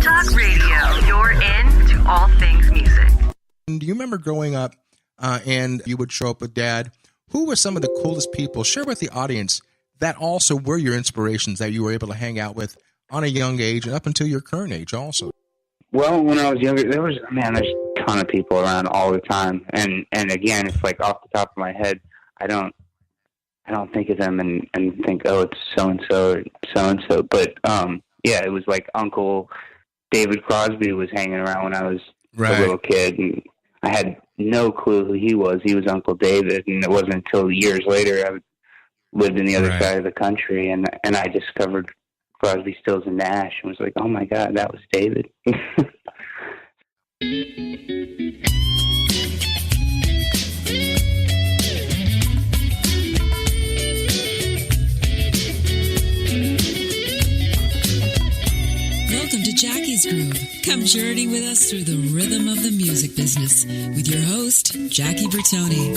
Talk Radio, you're in to all things music. Do you remember growing up and you would show up with Dad? Who were some of the coolest people? Share with the audience that also were your inspirations that you were able to hang out with on a young age and up until your current age also. Well, when I was younger, there's a ton of people around all the time. And again, it's like off the top of my head, I don't think of them and think, oh, it's so-and-so or so-and-so. But, yeah, it was like Uncle David Crosby was hanging around when I was a little kid. And I had no clue who he was. He was Uncle David. And it wasn't until years later I lived in the other side of the country. And I discovered Crosby, Stills, and Nash and was like, oh, my God, that was David. Welcome to Jackie's Groove. Come journey with us through the rhythm of the music business with your host, Jackie Bertoni.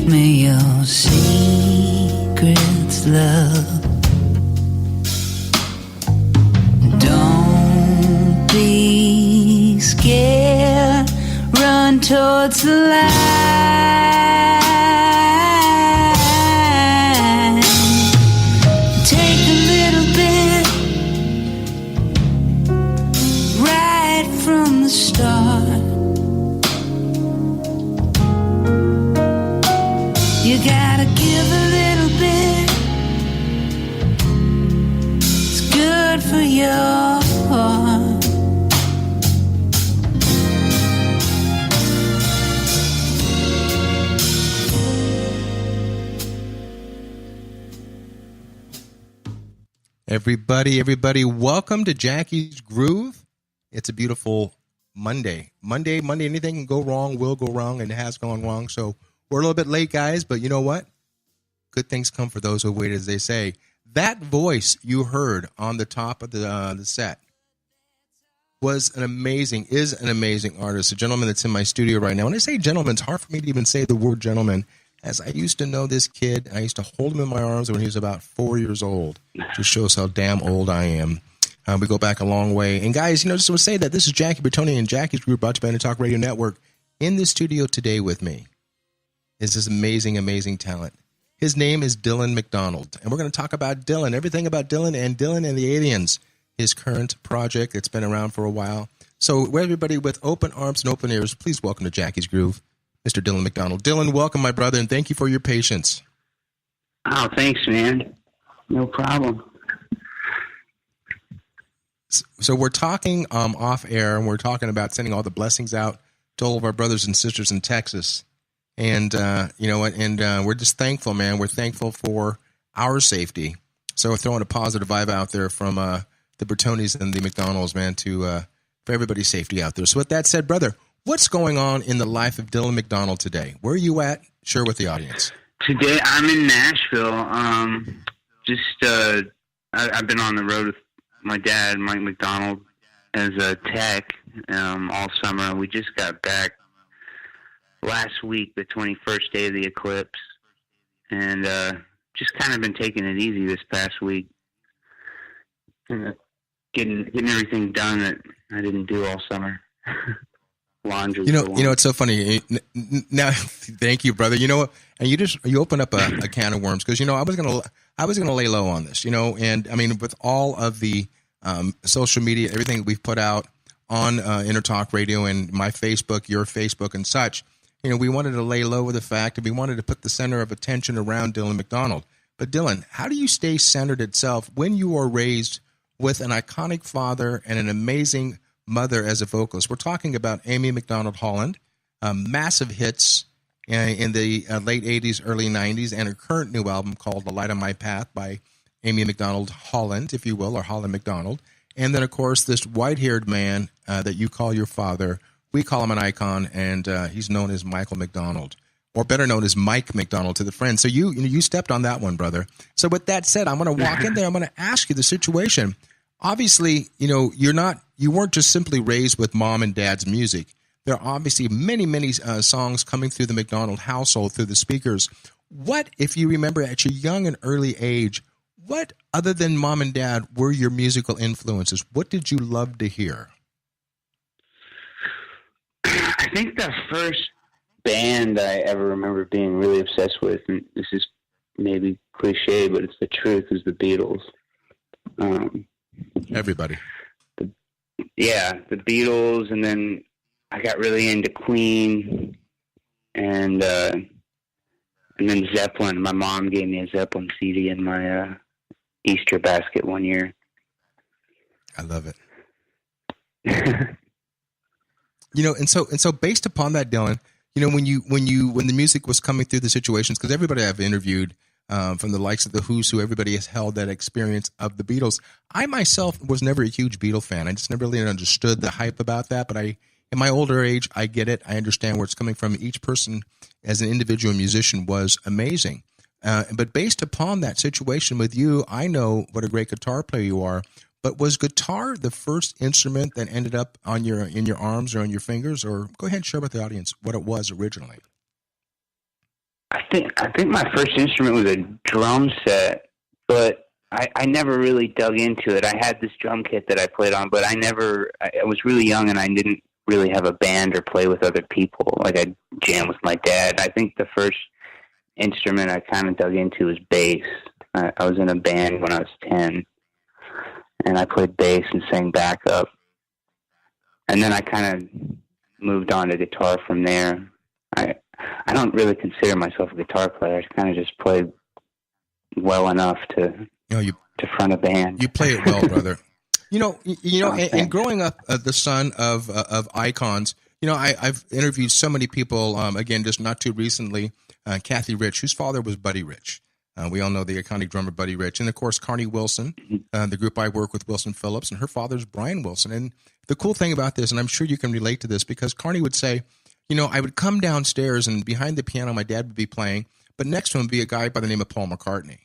May your secrets, love, don't be scared, run towards the light, take a little bit right from the start. You gotta give a little bit. It's good for your heart. Everybody, welcome to Jackie's Groove. It's a beautiful Monday. Monday, anything can go wrong, will go wrong, and it has gone wrong. So we're a little bit late, guys, but you know what? Good things come for those who wait, as they say. That voice you heard on the top of the set is an amazing artist, a gentleman that's in my studio right now. When I say gentleman, it's hard for me to even say the word gentleman, as I used to know this kid. I used to hold him in my arms when he was about 4 years old. Just shows how damn old I am. We go back a long way. And guys, just want to say that this is Jackie Bertoni and Jackie's Group, brought to you by the Talk Radio Network. In the studio today with me is this amazing talent. His name is Dylan McDonald, and we're going to talk about Dylan, everything about Dylan and the Avians, his current project that's been around for a while. So everybody, with open arms and open ears, please welcome to Jackie's Groove, Mr. Dylan McDonald. Dylan, welcome, my brother, and thank you for your patience. Oh, thanks, man. No problem. So we're talking off air, and we're talking about sending all the blessings out to all of our brothers and sisters in Texas. And, we're just thankful, man. We're thankful for our safety. So we're throwing a positive vibe out there from the Bertonis and the McDonalds, man, for everybody's safety out there. So with that said, brother, what's going on in the life of Dylan McDonald today? Where are you at? Share with the audience. Today I'm in Nashville. I've been on the road with my dad, Mike McDonald, as a tech all summer. We just got back last week, the 21st day of the eclipse, and just kind of been taking it easy this past week, getting everything done that I didn't do all summer. Laundry. It's so funny. Now, thank you, brother. You know what? And you open up a can of worms, because I was gonna lay low on this. And I mean, with all of the social media, everything we've put out on Intertalk Radio and my Facebook, your Facebook, and such. We wanted to lay low with the fact, and we wanted to put the center of attention around Dylan McDonald. But Dylan, how do you stay centered itself when you are raised with an iconic father and an amazing mother as a vocalist? We're talking about Amy McDonald Holland, massive hits in the late 80s, early 90s, and her current new album called The Light on My Path by Amy McDonald Holland, if you will, or Holland McDonald. And then, of course, this white-haired man that you call your father. We call him an icon, and he's known as Michael McDonald. or better known as Mike McDonald to the friends. So you stepped on that one, brother. So with that said, I'm going to walk in there. I'm going to ask you the situation. Obviously, you weren't just simply raised with mom and dad's music. There are obviously many songs coming through the McDonald household, through the speakers. What, if you remember at your young and early age, what other than mom and dad were your musical influences? What did you love to hear? I think the first band I ever remember being really obsessed with, and this is maybe cliche, but it's the truth, is the Beatles. Everybody. The Beatles, and then I got really into Queen, and then Zeppelin. My mom gave me a Zeppelin CD in my Easter basket one year. I love it. And so based upon that, Dylan, when the music was coming through the situations, because everybody I've interviewed, from the likes of the Who's Who, everybody has held that experience of the Beatles. I myself was never a huge Beatle fan. I just never really understood the hype about that. But in my older age, I get it. I understand where it's coming from. Each person as an individual musician was amazing. But based upon that situation with you, I know what a great guitar player you are. But was guitar the first instrument that ended up in your arms or on your fingers? Or go ahead and share with the audience what it was originally. I think my first instrument was a drum set, but I never really dug into it. I had this drum kit that I played on, but I was really young and I didn't really have a band or play with other people. Like I jam with my dad. I think the first instrument I kind of dug into was bass. I was in a band when I was 10, and I played bass and sang backup. And then I kind of moved on to guitar from there. I don't really consider myself a guitar player. I kind of just play well enough to front a band. You play it well, brother. And growing up the son of icons, I've interviewed so many people, again, just not too recently, Kathy Rich, whose father was Buddy Rich. We all know the iconic drummer Buddy Rich. And, of course, Carney Wilson, the group I work with, Wilson Phillips, and her father's Brian Wilson. And the cool thing about this, and I'm sure you can relate to this, because Carney would say, I would come downstairs and behind the piano my dad would be playing, but next to him would be a guy by the name of Paul McCartney.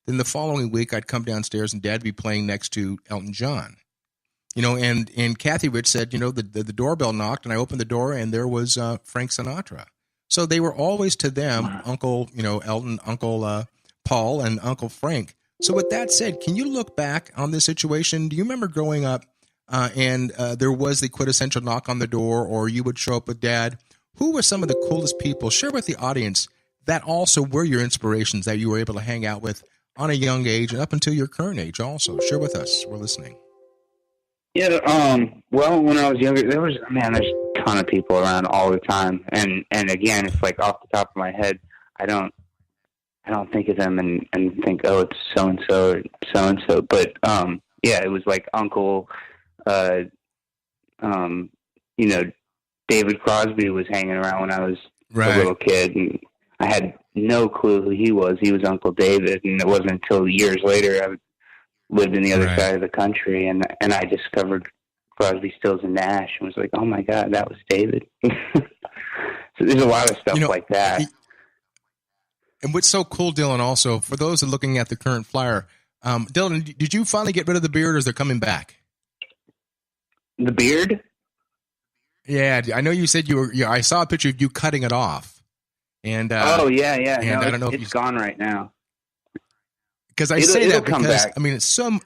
Then the following week I'd come downstairs and dad would be playing next to Elton John. And Kathy Rich said, the doorbell knocked and I opened the door and there was Frank Sinatra. So they were always to them, Uncle, Elton, Uncle Paul, and Uncle Frank. So with that said, can you look back on this situation? Do you remember growing up and there was the quintessential knock on the door, or you would show up with dad? Who were some of the coolest people? Share with the audience that also were your inspirations that you were able to hang out with on a young age and up until your current age also. Share with us. We're listening. Yeah, well, when I was younger, there's a ton of people around all the time. And again, it's like off the top of my head, I don't think of them and think, oh, it's so-and-so or so-and-so. But, it was like Uncle, David Crosby was hanging around when I was a little kid, and I had no clue who he was. He was Uncle David, and it wasn't until years later I lived in the other side of the country, and I discovered Crosby, Stills, and Nash, and was like, oh my God, that was David. So there's a lot of stuff like that. And what's so cool, Dylan, also, for those that are looking at the current flyer, Dylan, did you finally get rid of the beard, or is it coming back? The beard? Yeah, I know you said you were. I saw a picture of you cutting it off, and yeah. And no, I don't know if it's gone right now. Because I say that because it's some.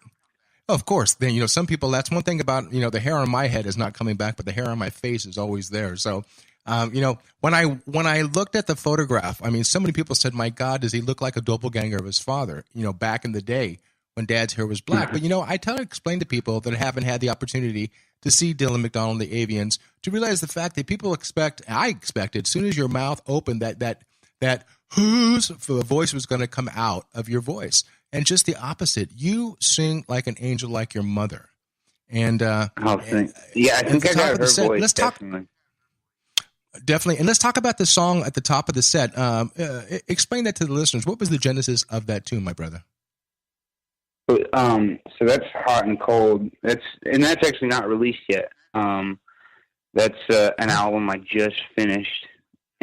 Of course, then some people. That's one thing about the hair on my head is not coming back, but the hair on my face is always there. So, when I looked at the photograph, so many people said, "My God, does he look like a doppelganger of his father?" Back in the day when Dad's hair was black. But I try to explain to people that haven't had the opportunity to see Dylan McDonald and the Avians, to realize the fact that people I expected, as soon as your mouth opened, that whose voice was going to come out of your voice. And just the opposite. You sing like an angel, like your mother. And I think I got her voice, let's definitely. Definitely. And let's talk about the song at the top of the set. Explain that to the listeners. What was the genesis of that tune, my brother? So that's Hot and Cold. That's actually not released yet. That's an album I just finished,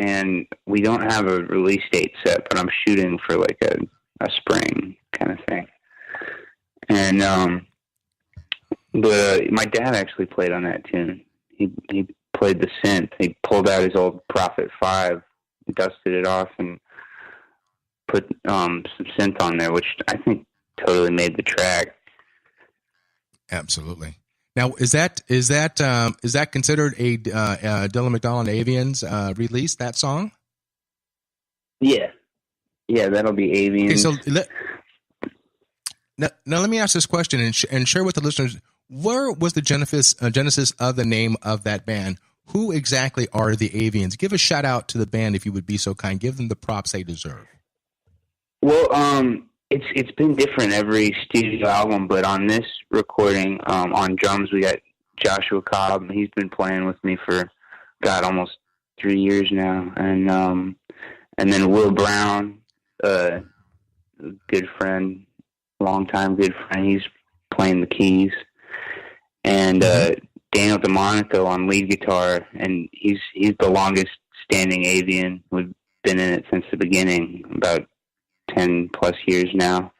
and we don't have a release date set, but I'm shooting for like a spring kind of thing. And but my dad actually played on that tune. He played the synth. He pulled out his old Prophet 5, dusted it off, and put some synth on there, which I think totally made the track. Absolutely. Now, is that considered a Dylan McDonald and The Avians release, that song? Yeah, that'll be Avians. Okay, so now let me ask this question and share with the listeners, where was the genesis of the name of that band? Who exactly are the Avians? Give a shout out to the band if you would be so kind. Give them the props they deserve. Well, it's been different every studio album, but on this recording, on drums we got Joshua Cobb. He's been playing with me for almost 3 years now, and then Will Brown, good friend, longtime good friend. He's playing the keys, and Daniel DeMonico on lead guitar, and he's the longest standing Avian. We've been in it since the beginning, about 10 plus years now.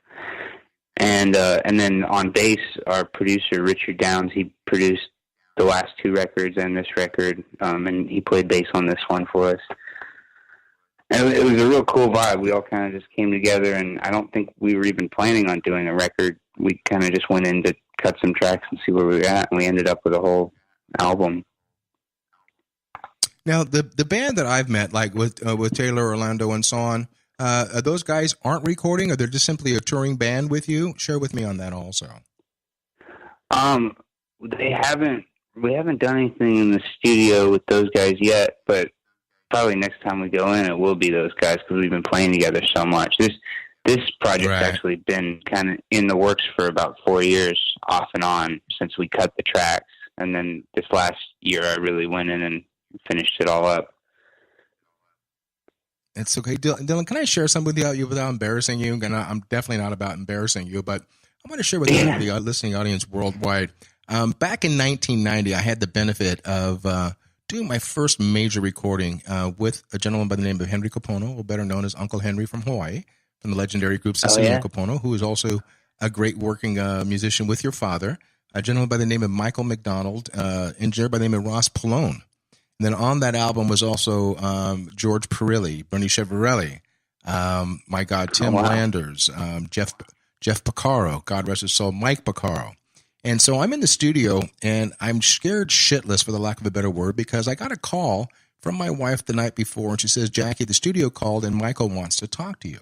And then on bass, our producer Richard Downs, he produced the last 2 records and this record, and he played bass on this one for us. And it was a real cool vibe. We all kind of just came together, and I don't think we were even planning on doing a record. We kind of just went in to cut some tracks and see where we were at, and we ended up with a whole album. Now, the band that I've met, like with Taylor, Orlando, and so on, those guys aren't recording, or they're just simply a touring band with you? Share with me on that also. We haven't done anything in the studio with those guys yet, but probably next time we go in, it will be those guys because we've been playing together so much. This project's actually been kind of in the works for about 4 years, off and on, since we cut the tracks. And then this last year, I really went in and finished it all up. It's okay. Dylan, can I share something with you without embarrassing you? And I'm definitely not about embarrassing you, but I want to share with the listening audience worldwide. Back in 1990, I had the benefit of doing my first major recording with a gentleman by the name of Henry Kapono, or better known as Uncle Henry from Hawaii, from the legendary group Sicilian Kapono, who is also a great working musician with your father, a gentleman by the name of Michael McDonald, engineer by the name of Ross Pallone. And then on that album was also George Perilli, Bernie Chevarelli, Tim Landers, Jeff Piccaro, God rest his soul, Mike Piccaro. And so I'm in the studio, and I'm scared shitless, for the lack of a better word, because I got a call from my wife the night before, and she says, Jackie, the studio called, and Michael wants to talk to you.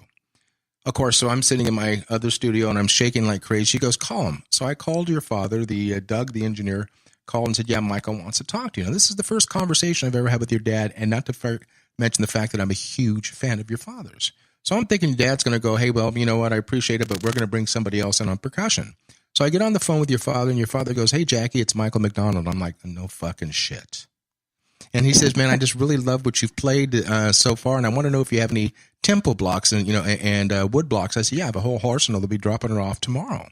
Of course, so I'm sitting in my other studio, and I'm shaking like crazy. She goes, call him. So I called your father, Doug, the engineer, called and said, yeah, Michael wants to talk to you. Now, this is the first conversation I've ever had with your dad, and not to mention the fact that I'm a huge fan of your father's. So I'm thinking Dad's going to go, hey, well, you know what, I appreciate it, but we're going to bring somebody else in on percussion. So I get on the phone with your father, and your father goes, hey, Jackie, it's Michael McDonald. I'm like, no fucking shit. And he says, man, I just really love what you've played so far, and I want to know if you have any tempo blocks and wood blocks. I said, yeah, I have a whole arsenal. They'll be dropping it off tomorrow.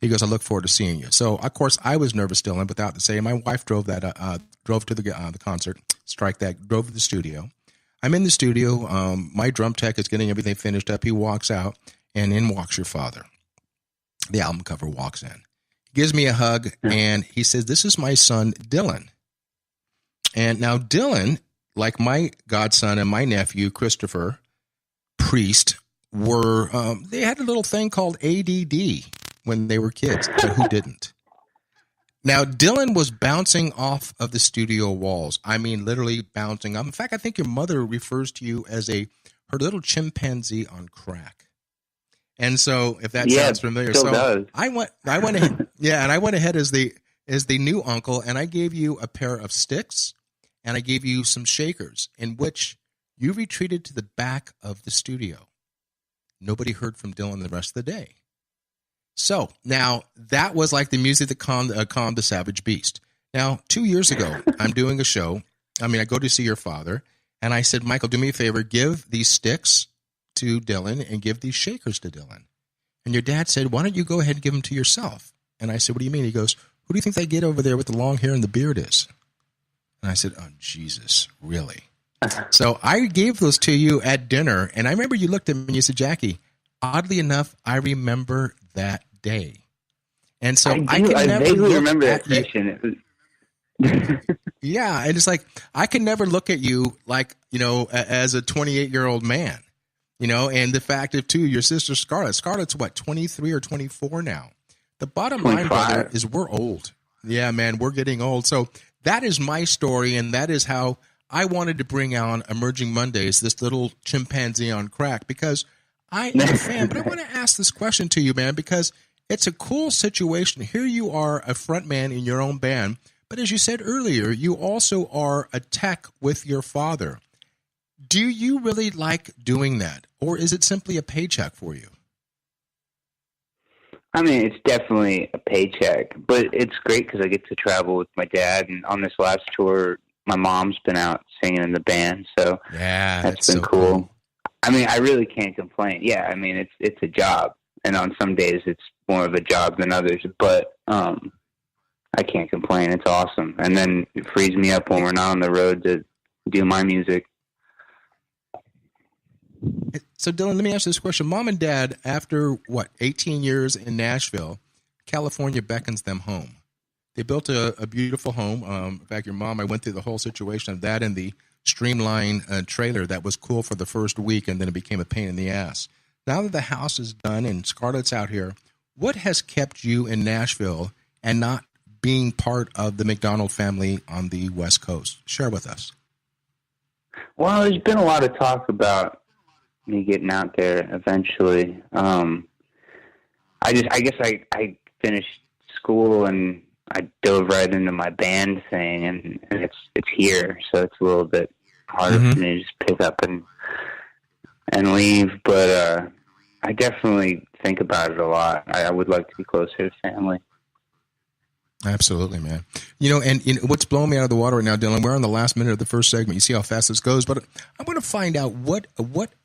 He goes, I look forward to seeing you. So, of course, I was nervous still, and without to say, my wife drove to the concert, drove to the studio. I'm in the studio. My drum tech is getting everything finished up. He walks out, and in walks your father. The album cover walks in. He gives me a hug, and he says, this is my son, Dylan. And now Dylan, like my godson and my nephew, Christopher Priest, they had a little thing called ADD when they were kids, but who didn't? Now, Dylan was bouncing off of the studio walls. I mean, literally bouncing up. In fact, I think your mother refers to you as her little chimpanzee on crack. And so, if that sounds familiar, still does. I went ahead, and I went ahead as the new uncle, and I gave you a pair of sticks, and I gave you some shakers, in which you retreated to the back of the studio. Nobody heard from Dylan the rest of the day. So now that was like the music that calmed the savage beast. Now, 2 years ago, I'm doing a show. I go to see your father, and I said, Michael, do me a favor, give these sticks to Dylan and give these shakers to Dylan. And your dad said, why don't you go ahead and give them to yourself? And I said, what do you mean? He goes, who do you think they get over there with the long hair and the beard is? And I said, oh, Jesus, really? So I gave those to you at dinner, and I remember you looked at me and you said, Jackie, oddly enough, I remember that day. And so I vaguely remember that session. Yeah, and it's like I can never look at you like, as a 28-year-old man, and the fact of, too, your sister Scarlett's what, 23 or 24 now? The bottom 25. line, brother, is we're old. Yeah, man, we're getting old. So that is my story, and that is how I wanted to bring on Emerging Mondays, this little chimpanzee on crack, because I am a fan. But I want to ask this question to you, man, because it's a cool situation. Here you are, a front man in your own band, but as you said earlier, you also are a tech with your father. Do you really like doing that, or is it simply a paycheck for you? I mean, it's definitely a paycheck, but it's great because I get to travel with my dad. And on this last tour, my mom's been out singing in the band, so yeah, that's been so cool. I mean, I really can't complain. Yeah, I mean, it's a job, and on some days it's more of a job than others, but I can't complain. It's awesome. And then it frees me up when we're not on the road to do my music. So, Dylan, let me ask you this question. Mom and Dad, after, 18 years in Nashville, California beckons them home. They built a beautiful home. In fact, your mom, I went through the whole situation of that and the streamlined trailer that was cool for the first week, and then it became a pain in the ass. Now that the house is done and Scarlett's out here, what has kept you in Nashville and not being part of the McDonald family on the West Coast? Share with us. Well, there's been a lot of talk about me getting out there eventually. I guess I finished school and I dove right into my band thing, and it's here, so it's a little bit harder for me to just pick up and leave. But I definitely think about it a lot. I would like to be closer to family. Absolutely, man. And what's blowing me out of the water right now, Dylan, we're on the last minute of the first segment. You see how fast this goes, but I want to find out what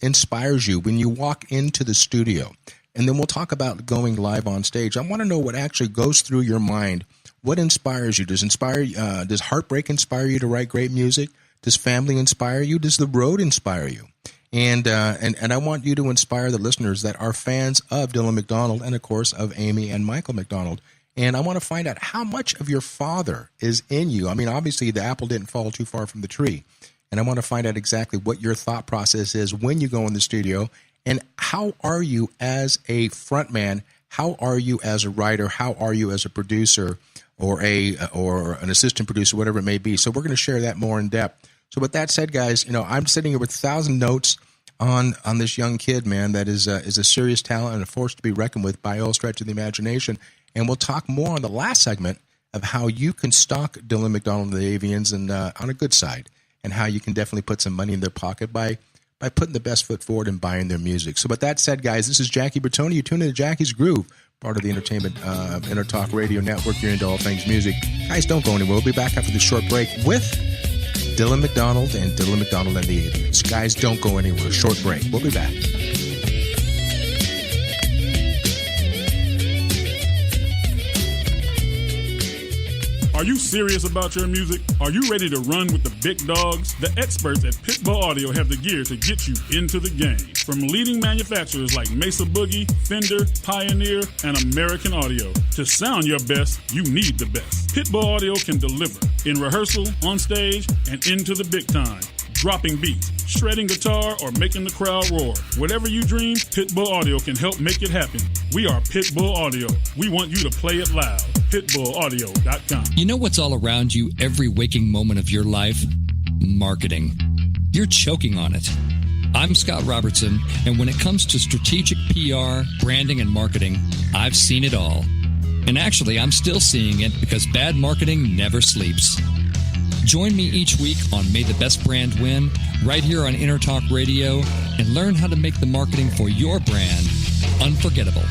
inspires you when you walk into the studio, and then we'll talk about going live on stage. I want to know what actually goes through your mind. What inspires you? Does heartbreak inspire you to write great music? Does family inspire you? Does the road inspire you? And I want you to inspire the listeners that are fans of Dylan McDonald and, of course, of Amy and Michael McDonald. And I want to find out how much of your father is in you. I mean, obviously, the apple didn't fall too far from the tree. And I want to find out exactly what your thought process is when you go in the studio. And how are you as a frontman? How are you as a writer? How are you as a producer or an assistant producer, whatever it may be? So we're going to share that more in depth. So with that said, guys, I'm sitting here with 1,000 notes on this young kid, man, that is a serious talent and a force to be reckoned with by all stretch of the imagination. And we'll talk more on the last segment of how you can stalk Dylan McDonald and the Avians and on a good side, and how you can definitely put some money in their pocket by putting the best foot forward and buying their music. So with that said, guys, this is Jackie Bertoni. You tune in to Jackie's Groove, part of the Entertainment Intertalk Radio Network. You're into all things music. Guys, don't go anywhere. We'll be back after this short break with Dylan McDonald and Dylan McDonald and the Avians. Guys, don't go anywhere. Short break. We'll be back. Are you serious about your music? Are you ready to run with the big dogs? The experts at Pitbull Audio have the gear to get you into the game. From leading manufacturers like Mesa Boogie, Fender, Pioneer, and American Audio. To sound your best, you need the best. Pitbull Audio can deliver in rehearsal, on stage, and into the big time. Dropping beats, shredding guitar, or making the crowd roar. Whatever you dream, Pitbull Audio can help make it happen. We are Pitbull Audio. We want you to play it loud. PitbullAudio.com. You know what's all around you every waking moment of your life? Marketing. You're choking on it. I'm Scott Robertson, and when it comes to strategic PR, branding, and marketing, I've seen it all. And actually, I'm still seeing it because bad marketing never sleeps. Join me each week on May the Best Brand Win, right here on Intertalk Radio, and learn how to make the marketing for your brand unforgettable.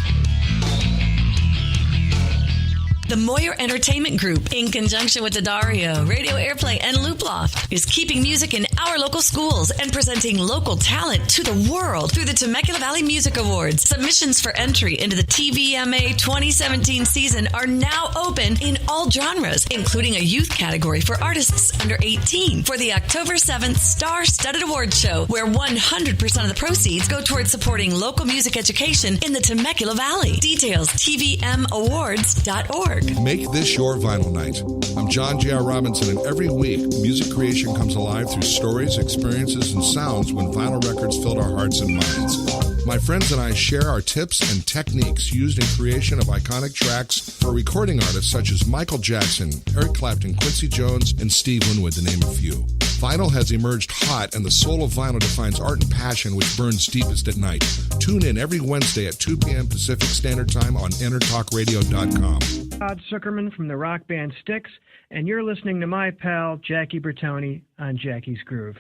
The Moyer Entertainment Group, in conjunction with Daddario, Radio Airplay, and Looploft, is keeping music in our local schools and presenting local talent to the world through the Temecula Valley Music Awards. Submissions for entry into the TVMA 2017 season are now open in all genres, including a youth category for artists under 18 for the October 7th Star-Studded Awards Show, where 100% of the proceeds go towards supporting local music education in the Temecula Valley. Details, tvmawards.org. Make this your vinyl night. I'm John J.R. Robinson, and every week, music creation comes alive through stories, experiences, and sounds when vinyl records filled our hearts and minds. My friends and I share our tips and techniques used in creation of iconic tracks for recording artists such as Michael Jackson, Eric Clapton, Quincy Jones, and Steve Winwood, to name a few. Vinyl has emerged hot, and the soul of vinyl defines art and passion which burns deepest at night. Tune in every Wednesday at 2 p.m. Pacific Standard Time on InnerTalkRadio.com. Todd Zuckerman from the rock band Styx, and you're listening to my pal Jackie Bertoni on Jackie's Groove.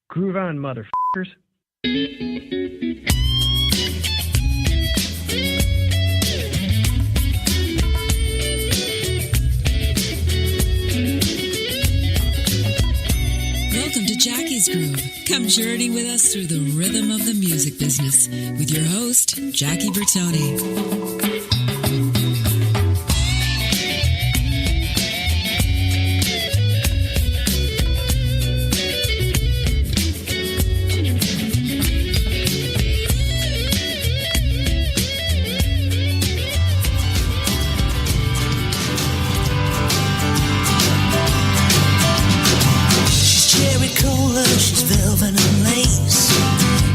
Groove on, motherfuckers. Welcome to Jackie's Groove. Come journey with us through the rhythm of the music business with your host, Jackie Bertoni. She's velvet and lace.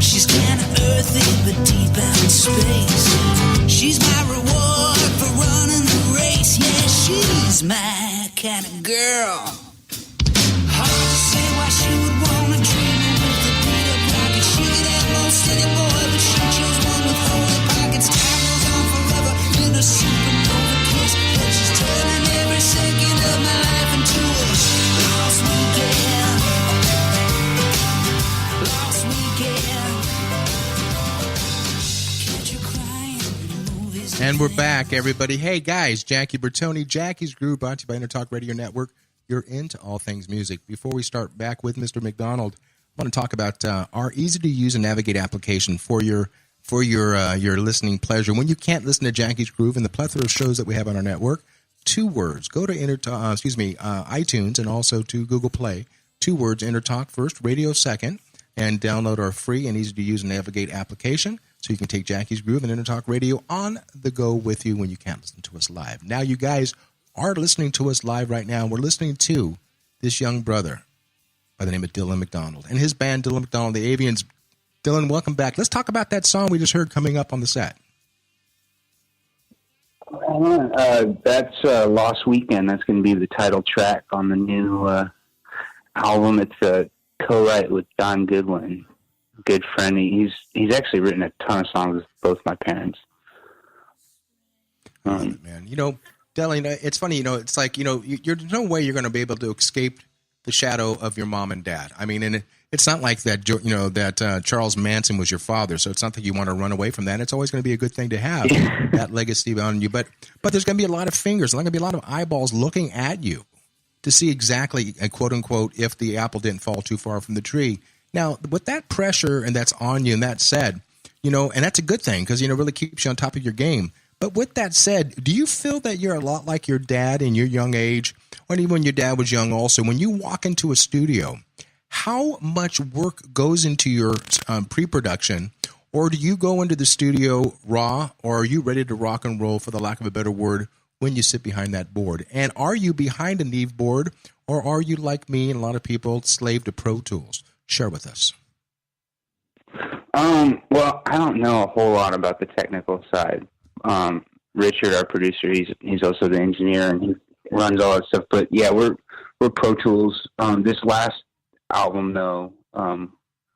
She's kind of earthy but deep out in space. She's my reward for running the race. Yeah, she's my kind of girl. Hard to say why she would want to dream with a beat up rocket. She could have most city boy, but she chose one with holy pockets. Time goes on forever in a supernova kiss, but she's turning every second of my life into a lost weekend. And we're back, everybody. Hey, guys, Jackie Bertoni, Jackie's Groove, brought to you by Intertalk Radio Network. You're into all things music. Before we start back with Mr. McDonald, I want to talk about our easy-to-use and navigate application for your listening pleasure. When you can't listen to Jackie's Groove and the plethora of shows that we have on our network, 2 words. Go to iTunes and also to Google Play. 2 words, Intertalk first, radio second, and download our free and easy-to-use and navigate application so you can take Jackie's Groove and Intertalk Radio on the go with you when you can't listen to us live. Now, you guys are listening to us live right now. We're listening to this young brother by the name of Dylan McDonald and his band, Dylan McDonald and The Avians. Dylan, welcome back. Let's talk about that song we just heard coming up on the set. That's Lost Weekend. That's going to be the title track on the new album. It's a co-write with Don Goodwin, good friend. He's actually written a ton of songs with both my parents. Man, Dylan, it's funny, it's like, there's no way you're going to be able to escape the shadow of your mom and dad. I mean, and it's not like that, that Charles Manson was your father, so it's not that you want to run away from that. It's always going to be a good thing to have that legacy on you. But there's going to be a lot of fingers, there's going to be a lot of eyeballs looking at you to see exactly, quote unquote, if the apple didn't fall too far from the tree. Now, with that pressure and that's on you, and that said, and that's a good thing because, it really keeps you on top of your game. But with that said, do you feel that you're a lot like your dad in your young age, or even when your dad was young also? When you walk into a studio, how much work goes into your pre-production, or do you go into the studio raw, or are you ready to rock and roll, for the lack of a better word, when you sit behind that board? And are you behind a Neve board, or are you like me and a lot of people, slave to Pro Tools? Share with us. Well, I don't know a whole lot about the technical side. Richard, our producer, he's also the engineer, and he runs all that stuff. But yeah, we're Pro Tools. This last album, though,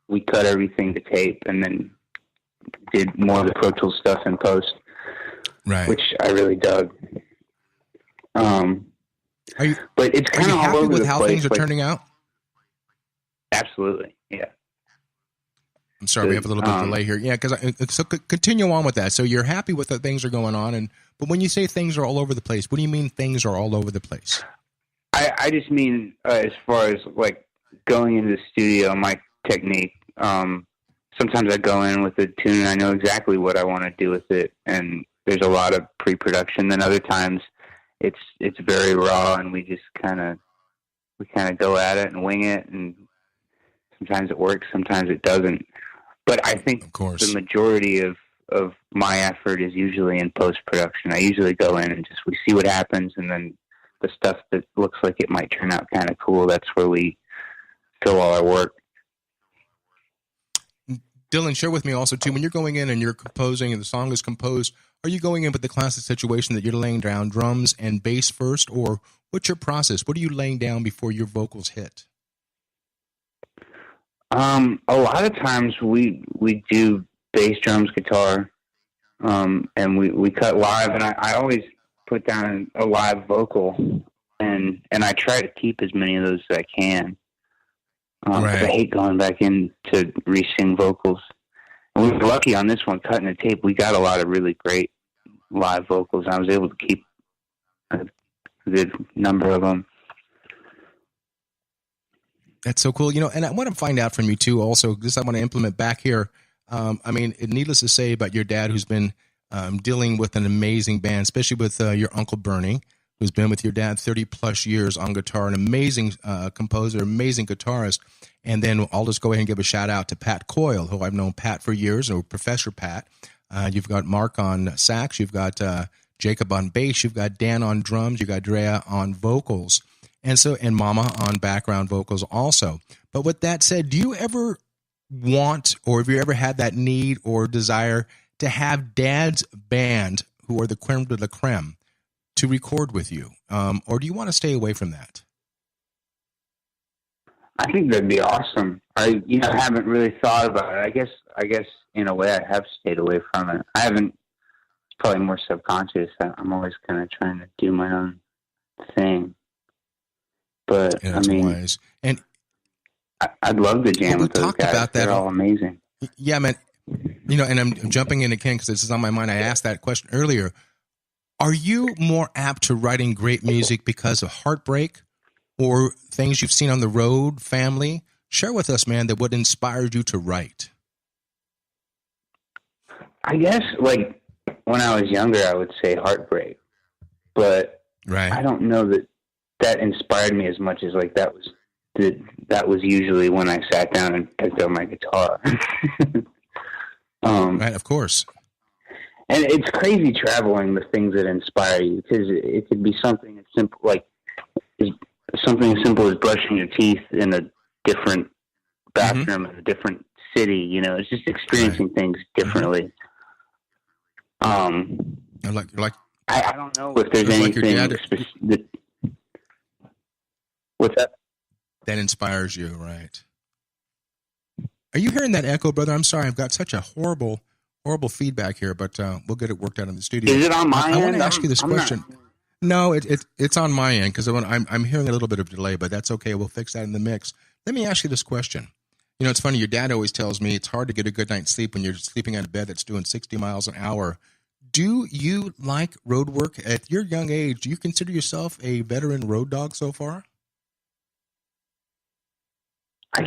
we cut everything to tape and then did more of the Pro Tools stuff in post, right? Which I really dug. But it's kind of all over with the how place. Things are turning out? Absolutely, yeah. I'm sorry, we have a little bit of delay here. Yeah, so continue on with that. So you're happy with the things that are going on, But when you say things are all over the place, what do you mean things are all over the place? I just mean as far as like going into the studio, my technique. Sometimes I go in with a tune and I know exactly what I want to do with it, and there's a lot of pre-production. Then other times it's very raw, and we kind of go at it and wing it, and sometimes it works, sometimes it doesn't. But I think the majority of my effort is usually in post-production. I usually go in and we see what happens, and then the stuff that looks like it might turn out kind of cool, that's where we fill all our work. Dylan, share with me also, too, when you're going in and you're composing and the song is composed, are you going in with the classic situation that you're laying down drums and bass first, or what's your process? What are you laying down before your vocals hit? A lot of times we do bass, drums, guitar, and we cut live, and I always put down a live vocal, and I try to keep as many of those as I can. Right. I hate going back in to re-sing vocals. And we were lucky on this one, cutting the tape. We got a lot of really great live vocals, and I was able to keep a good number of them. That's so cool. And I want to find out from you, too, also, because I want to implement back here. I mean, needless to say about your dad, who's been dealing with an amazing band, especially with your Uncle Bernie, who's been with your dad 30-plus years on guitar, an amazing composer, amazing guitarist. And then I'll just go ahead and give a shout-out to Pat Coyle, who I've known Pat for years, or Professor Pat. You've got Mark on sax. You've got Jacob on bass. You've got Dan on drums. You've got Drea on vocals. And Mama on background vocals also. But with that said, do you ever want, or have you ever had that need or desire to have Dad's band, who are the creme de la creme, to record with you, or do you want to stay away from that? I think that'd be awesome. I haven't really thought about it. I guess in a way I have stayed away from it. I haven't. It's probably more subconscious. I'm always kind of trying to do my own thing. But yeah, that's wise. And I'd love to jam with those talked guys. About that. They're all amazing. Yeah, man. And I'm jumping in again because this is on my mind. I asked that question earlier. Are you more apt to writing great music because of heartbreak or things you've seen on the road, family? Share with us, man, that what inspired you to write. I guess, like, when I was younger, I would say heartbreak. But right. I don't know that inspired me as much as, like, that was usually when I sat down and picked up my guitar. Right, of course. And it's crazy traveling the things that inspire you, because it could be something as simple, like something as simple as brushing your teeth in a different bathroom in a different city. It's just experiencing things differently. I don't know if there's anything specific. What's that? That inspires you, right? Are you hearing that echo, brother? I'm sorry, I've got such a horrible feedback here, but we'll get it worked out in the studio. Is it on my end? I want to ask you this question. No, it's on my end because I'm hearing a little bit of delay, but that's okay. We'll fix that in the mix. Let me ask you this question. It's funny. Your dad always tells me it's hard to get a good night's sleep when you're sleeping in a bed that's doing 60 miles an hour. Do you like road work? At your young age, do you consider yourself a veteran road dog so far? I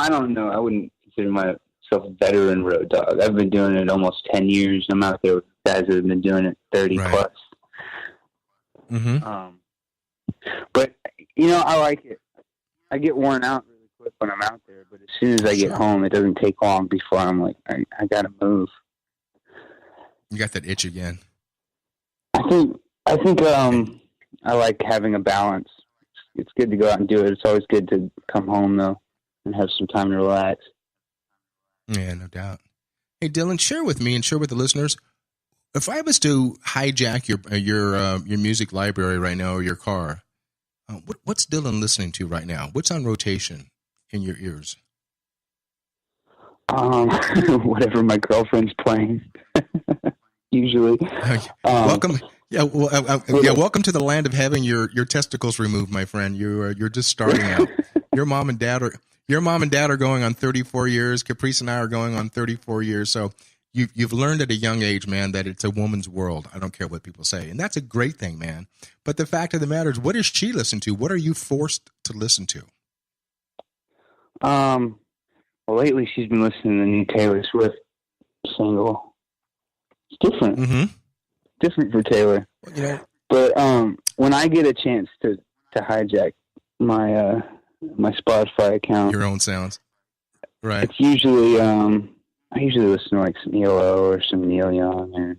don't know. I wouldn't consider myself a veteran road dog. I've been doing it almost 10 years. I'm out there with guys that have been doing it 30 plus. Mm-hmm. But, I like it. I get worn out really quick when I'm out there, but as soon as I get home, it doesn't take long before I'm like, I got to move. You got that itch again. I think I like having a balance. It's good to go out and do it. It's always good to come home, though, and have some time to relax. Yeah, no doubt. Hey, Dylan, share with me and share with the listeners. If I was to hijack your music library right now or your car, what's Dylan listening to right now? What's on rotation in your ears? Whatever my girlfriend's playing. Usually. Welcome. Welcome to the land of having your testicles removed, my friend. You're just starting out. Your mom and dad are going on 34 years. Caprice and I are going on 34 years. So you've learned at a young age, man, that it's a woman's world. I don't care what people say. And that's a great thing, man. But the fact of the matter is, what does she listen to? What are you forced to listen to? Well, lately she's been listening to the new Taylor Swift single. It's different. Mm-hmm. Different for Taylor. But when I get a chance to hijack my my Spotify account, your own sounds, right? It's usually I usually listen to like some ELO or some Neil Young, or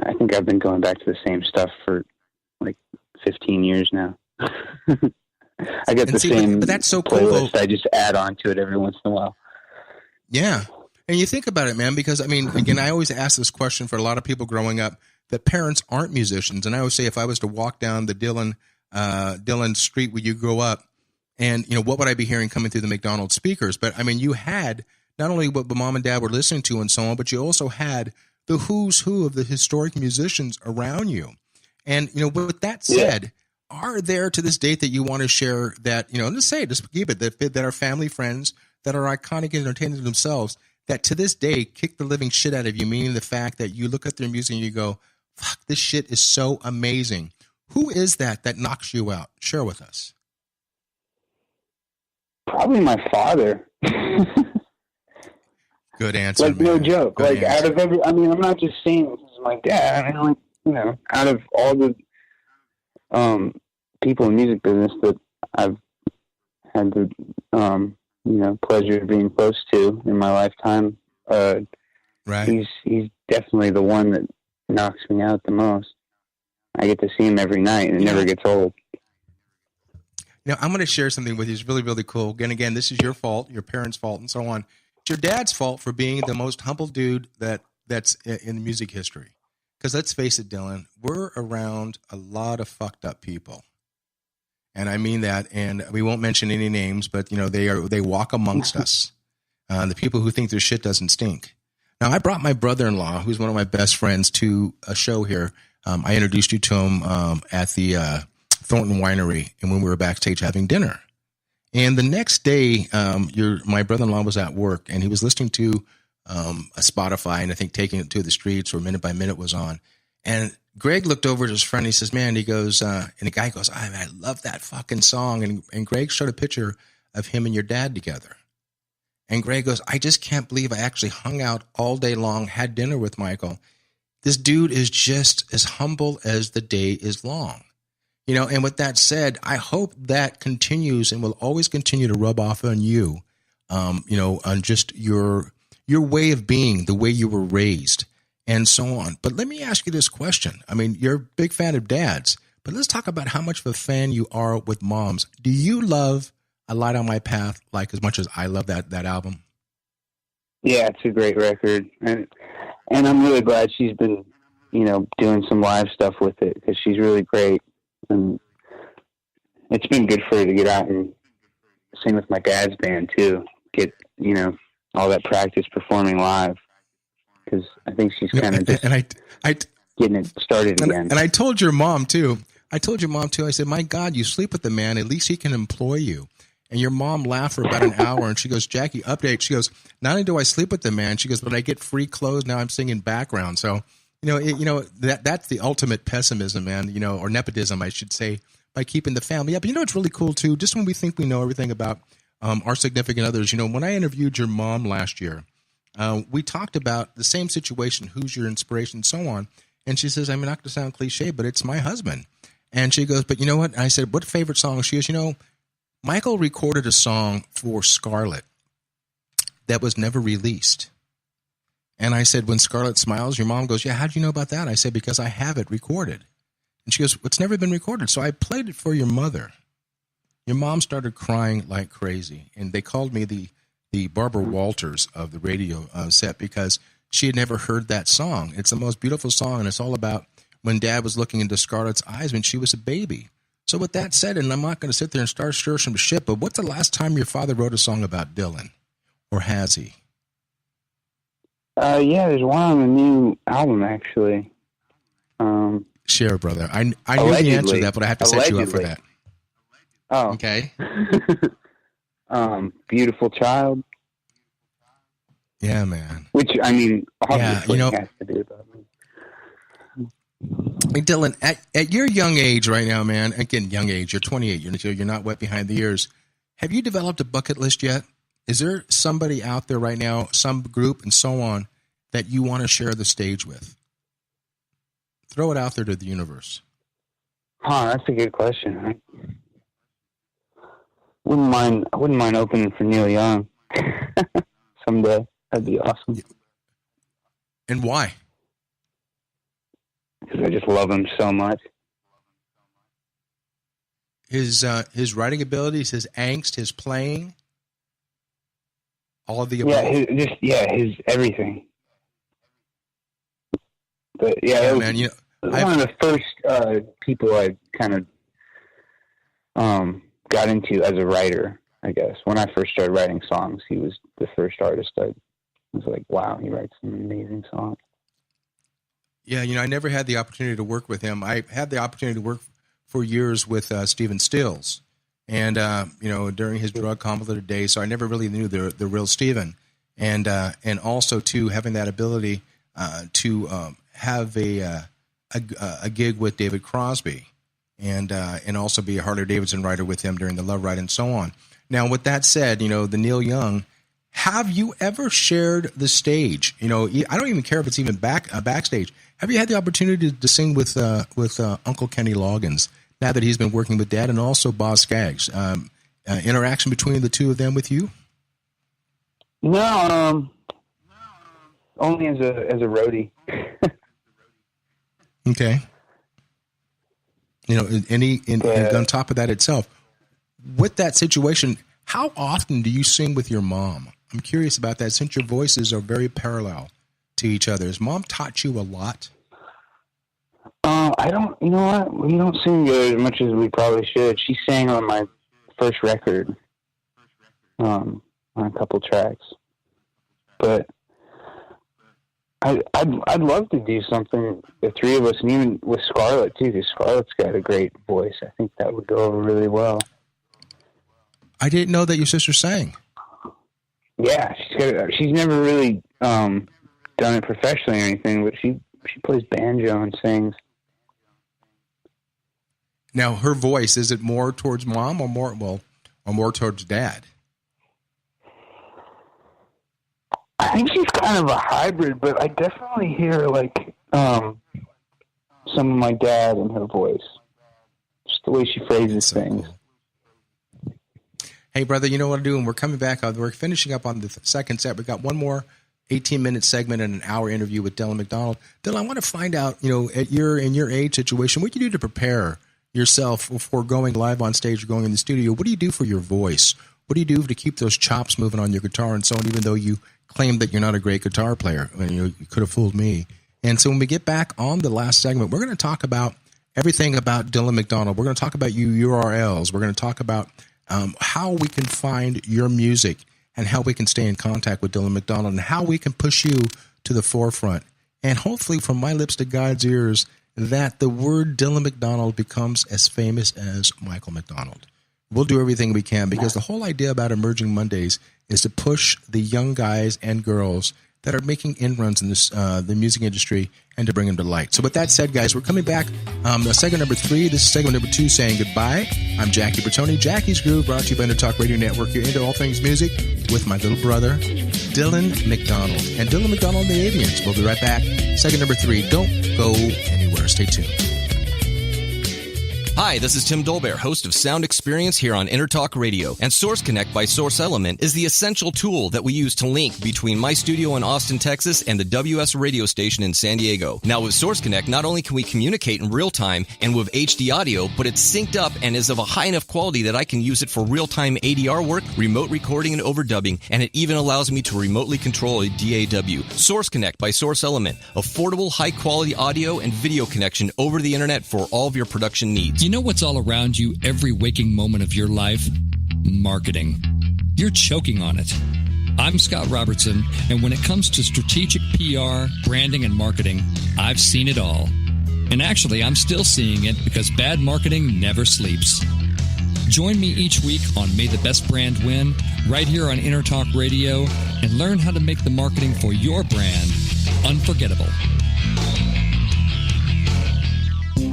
I think I've been going back to the same stuff for like 15 years now. I get the same but that's so playlist. cool. I just add on to it every once in a while. Yeah. And you think about it, man, because I mean, again, I always ask this question for a lot of people growing up that parents aren't musicians. And I always say, if I was to walk down the Dillon street where you grew up, and, what would I be hearing coming through the McDonald speakers? But I mean, you had not only what mom and dad were listening to and so on, but you also had the who's who of the historic musicians around you. And, with that said, are there to this date that you want to share that, just keep it, that are family friends, that are iconic and entertaining themselves, that to this day kick the living shit out of you, meaning the fact that you look at their music and you go, fuck, this shit is so amazing. Who is that knocks you out? Share with us. Probably my father. Good answer. Like, man. No joke. Good like, answer. out of every, I mean, I'm not just saying this is my dad. I mean, like, out of all the people in the music business that I've had the, pleasure of being close to in my lifetime, right. He's definitely the one that knocks me out the most. I get to see him every night, and it never gets old. I'm going to share something with you. It's really, really cool. Again, this is your fault, your parents' fault, and so on. It's your dad's fault for being the most humble dude that's in music history. Because let's face it, Dylan, we're around a lot of fucked up people. And I mean that, and we won't mention any names, but, they walk amongst us. The people who think their shit doesn't stink. Now, I brought my brother-in-law, who's one of my best friends, to a show here. I introduced you to him at the Thornton Winery, and when we were backstage having dinner. And the next day, my brother-in-law was at work, and he was listening to a Spotify, and I think Taking It to the Streets or Minute by Minute was on. And Greg looked over at his friend. He says, man, he goes, and the guy goes, I love that fucking song. And Greg showed a picture of him and your dad together. And Greg goes, I just can't believe I actually hung out all day long, had dinner with Michael. This dude is just as humble as the day is long. And with that said, I hope that continues and will always continue to rub off on you, on just your way of being, the way you were raised, and so on. But let me ask you this question. I mean, you're a big fan of dads, but let's talk about how much of a fan you are with moms. Do you love A Light on My Path like as much as I love that album? Yeah, it's a great record. And I'm really glad she's been, doing some live stuff with it, because she's really great. And it's been good for her to get out and sing with my dad's band too. Get, all that practice performing live, because I think she's kind of just getting it started again. And I told your mom too. I said, my God, you sleep with the man. At least he can employ you. And your mom laughed for about an hour, and she goes, Jackie, update. She goes, not only do I sleep with the man, she goes, but I get free clothes. Now I'm singing background. So, that's the ultimate pessimism, man, or nepotism, I should say, by keeping the family up. It's really cool too. Just when we think we know everything about our significant others, when I interviewed your mom last year, we talked about the same situation, who's your inspiration, and so on. And she says, I'm not going to sound cliche, but it's my husband. And she goes, but you know what? And I said, what favorite song? She goes, Michael recorded a song for Scarlett that was never released. And I said, when Scarlett Smiles, your mom goes, yeah, how do you know about that? I said, because I have it recorded. And she goes, it's never been recorded. So I played it for your mother. Your mom started crying like crazy. And they called me the Barbara Walters of the radio set, because she had never heard that song. It's the most beautiful song, and it's all about when Dad was looking into Scarlett's eyes when she was a baby. So with that said, and I'm not going to sit there and start stir some shit, but what's the last time your father wrote a song about Dylan? Or has he? Yeah, there's one on the new album, actually. Share, brother. I knew the answer to that, but I have to set you up for that. Oh. Okay. Beautiful Child. Yeah, man. Which, I mean, Yeah, obviously you know, has to be about me. Hey, Dylan, at your young age right now, man, again, young age, you're 28, you're not wet behind the ears. Have you developed a bucket list yet? Is there somebody out there right now, some group and so on, that you want to share the stage with? Throw it out there to the universe. That's a good question. I wouldn't mind opening for Neil Young someday. That'd be awesome. And why? Because I just love him so much. His writing abilities, his angst, his playing, all of the above. His everything. But yeah, man, you know, one of the first people I kind of got into as a writer, I guess. When I first started writing songs, he was the first artist I was like, wow, he writes some amazing songs. Yeah, you know, I never had the opportunity to work with him. I had the opportunity to work for years with Stephen Stills, and you know, during his drug-convoluted days, so I never really knew the real Stephen, and also too having that ability to have a gig with David Crosby, and also be a Harley Davidson writer with him during the Love Ride and so on. Now, with that said, you know, the Neil Young. Have you ever shared the stage? You know, I don't even care if it's even backstage. Have you had the opportunity to sing with Uncle Kenny Loggins now that he's been working with Dad, and also Boz Scaggs? Interaction between the two of them with you? No, only as a roadie. Okay. You know, and on top of that itself, with that situation, how often do you sing with your mom? I'm curious about that, since your voices are very parallel to each other. Has Mom taught you a lot? I don't, you know what? We don't sing as much as we probably should. She sang on my first record, on a couple tracks. But I'd love to do something, the three of us, and even with Scarlett too, because Scarlett's got a great voice. I think that would go over really well. I didn't know that your sister sang. Yeah, she's never really done it professionally or anything, but she plays banjo and sings. Now, her voice, is it more towards Mom or more towards Dad? I think she's kind of a hybrid, but I definitely hear like some of my dad in her voice, just the way she phrases things. Cool. Hey, brother, you know what I'm doing? We're coming back. We're finishing up on the second set. We got one more 18-minute segment and an hour interview with Dylan McDonald. Dylan, I want to find out, you know, in your age situation, what do you do to prepare yourself for going live on stage or going in the studio? What do you do for your voice? What do you do to keep those chops moving on your guitar and so on, even though you claim that you're not a great guitar player? I mean, you could have fooled me. And so when we get back on the last segment, we're going to talk about everything about Dylan McDonald. We're going to talk about URLs. We're going to talk about how we can find your music and how we can stay in contact with Dylan McDonald and how we can push you to the forefront. And hopefully from my lips to God's ears, that the word Dylan McDonald becomes as famous as Michael McDonald. We'll do everything we can, because the whole idea about Emerging Mondays is to push the young guys and girls that are making inruns in this the music industry and to bring them to light. So with that said, guys, we're coming back. Segment number 3. This is segment number 2, saying goodbye. I'm Jackie Bertoni. Jackie's Groove, brought to you by the Talk Radio Network. You're into all things music with my little brother, Dylan McDonald. And Dylan McDonald and The Avians. We'll be right back. Segment number 3. Don't go anywhere. Stay tuned. Hi, this is Tim Dolbear, host of Sound Experience here on Intertalk Radio. And Source Connect by Source Element is the essential tool that we use to link between my studio in Austin, Texas and the WS radio station in San Diego. Now with Source Connect, not only can we communicate in real time and with HD audio, but it's synced up and is of a high enough quality that I can use it for real-time ADR work, remote recording and overdubbing, and it even allows me to remotely control a DAW. Source Connect by Source Element. Affordable, high-quality audio and video connection over the internet for all of your production needs. You know what's all around you every waking moment of your life? Marketing. You're choking on it. I'm Scott Robertson, and when it comes to strategic PR, branding, and marketing, I've seen it all. And actually, I'm still seeing it because bad marketing never sleeps. Join me each week on May the Best Brand Win, right here on Intertalk Radio, and learn how to make the marketing for your brand unforgettable.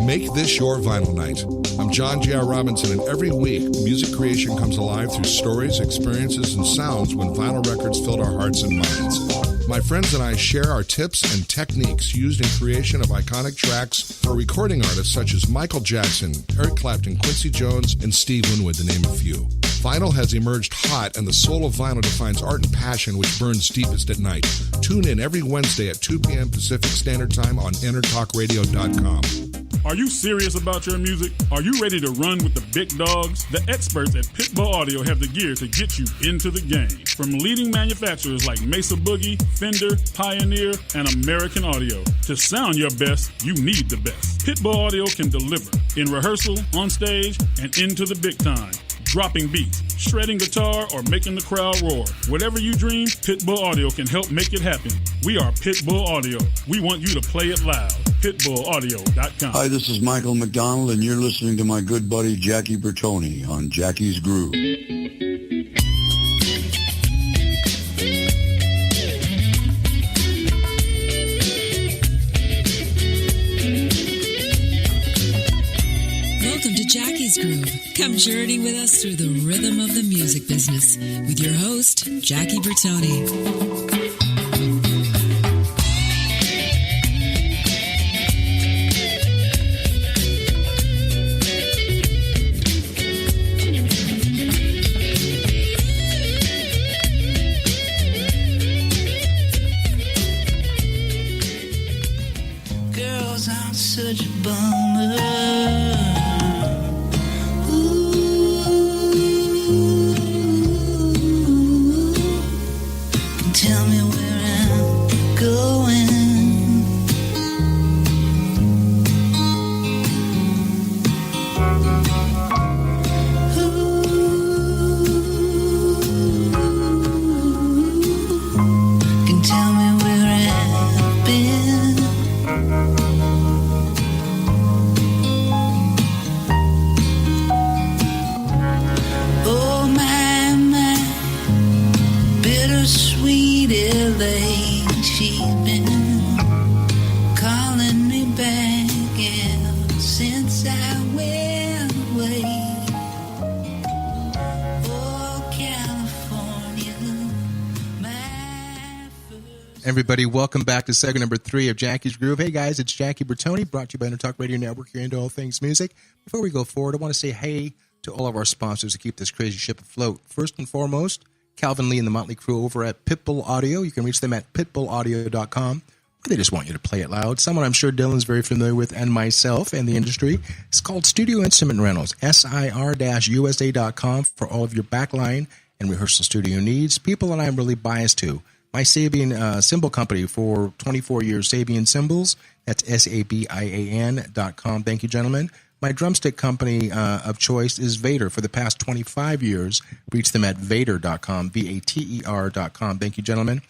Make this your vinyl night. I'm John J.R. Robinson, and every week, music creation comes alive through stories, experiences, and sounds when vinyl records filled our hearts and minds. My friends and I share our tips and techniques used in creation of iconic tracks for recording artists such as Michael Jackson, Eric Clapton, Quincy Jones, and Steve Winwood, to name a few. Vinyl has emerged hot, and the soul of vinyl defines art and passion which burns deepest at night. Tune in every Wednesday at 2 p.m. Pacific Standard Time on intertalkradio.com. Are you serious about your music? Are you ready to run with the big dogs? The experts at Pitbull Audio have the gear to get you into the game. From leading manufacturers like Mesa Boogie, Fender, Pioneer, and American Audio. To sound your best, you need the best. Pitbull Audio can deliver in rehearsal, on stage, and into the big time. Dropping beats, shredding guitar, or making the crowd roar. Whatever you dream, Pitbull Audio can help make it happen. We are Pitbull Audio. We want you to play it loud. PitbullAudio.com. Hi, this is Michael McDonald, and you're listening to my good buddy Jackie Bertoni on Jackie's Groove. Welcome to Jackie's Groove. Come journey with us through the rhythm of the music business with your host, Jackie Bertoni. Girls, I'm such a bummer. Tell me where I'm going. Can tell me where I've been. Oh my, bittersweet Elaine, she's been calling me back ever since I went away. Oh, California, my first. Everybody, welcome back to segment number 3 of Jackie's Groove. Hey guys, it's Jackie Bertoni, brought to you by Intertalk Radio Network. You're into all things music. Before we go forward, I want to say hey to all of our sponsors to keep this crazy ship afloat. First and foremost, Calvin Lee and the Motley Crew over at Pitbull Audio. You can reach them at pitbullaudio.com. They just want you to play it loud. Someone I'm sure Dylan's very familiar with, and myself and the industry. It's called Studio Instrument Rentals, SIR-USA.com, for all of your backline and rehearsal studio needs. People that I'm really biased to. My Sabian cymbal company for 24 years, Sabian Cymbals. That's SABIAN.com. Thank you, gentlemen. My drumstick company of choice is Vader for the past 25 years. Reach them at vader.com, VATER.com. Thank you, gentlemen.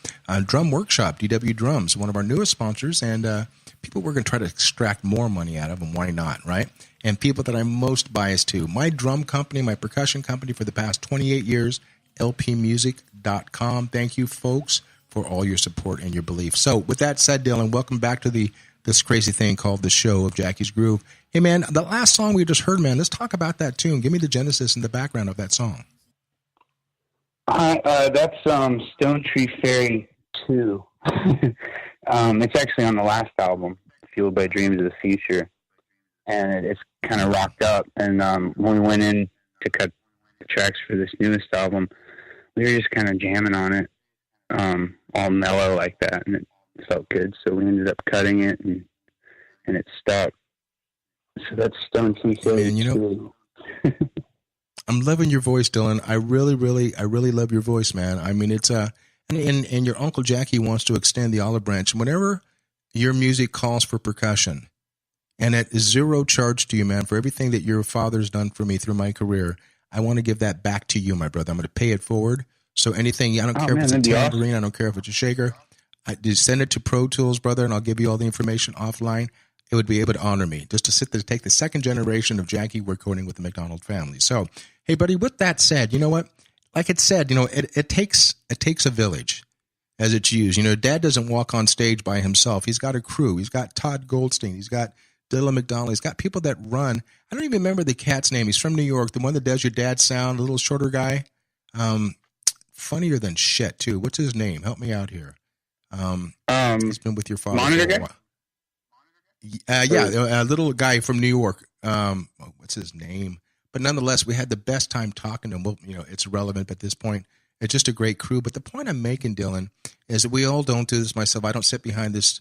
Drum Workshop, DW Drums, one of our newest sponsors, and people we're going to try to extract more money out of, and why not, right? And people that I'm most biased to. My drum company, my percussion company for the past 28 years, lpmusic.com. Thank you, folks, for all your support and your belief. So with that said, Dylan, welcome back to this crazy thing called the show of Jackie's Groove. Hey, man, the last song we just heard, man, let's talk about that tune. Give me the genesis and the background of that song. That's Stone Tree Fairy 2. It's actually on the last album, Fueled by Dreams of the Future. And it's kind of rocked up. And when we went in to cut the tracks for this newest album, we were just kind of jamming on it, all mellow like that. And it felt good. So we ended up cutting it, and it stuck. So that's Stone Tree Fairy 2. You know, I'm loving your voice, Dylan. I really love your voice, man. I mean, it's and your Uncle Jackie wants to extend the olive branch. Whenever your music calls for percussion, and at zero charge to you, man, for everything that your father's done for me through my career, I want to give that back to you, my brother. I'm going to pay it forward. So anything, I don't care if it's a tambourine, I don't care if it's a shaker. I just send it to Pro Tools, brother, and I'll give you all the information offline. It would be able to honor me just to sit there, take the second generation of Jackie recording with the McDonald family. So, Hey, buddy, with that said, you know what? Like it said, it takes a village, as it's used. Dad doesn't walk on stage by himself. He's got a crew. He's got Todd Goldstein. He's got Dylan McDonald. He's got people that run. I don't even remember the cat's name. He's from New York, the one that does your dad's sound, the little shorter guy. Funnier than shit, too. What's his name? Help me out here. He's been with your father for a while. Yeah, a little guy from New York. What's his name? But nonetheless, we had the best time talking to him. Well, it's relevant at this point. It's just a great crew. But the point I'm making, Dylan, is that we all don't do this myself. I don't sit behind this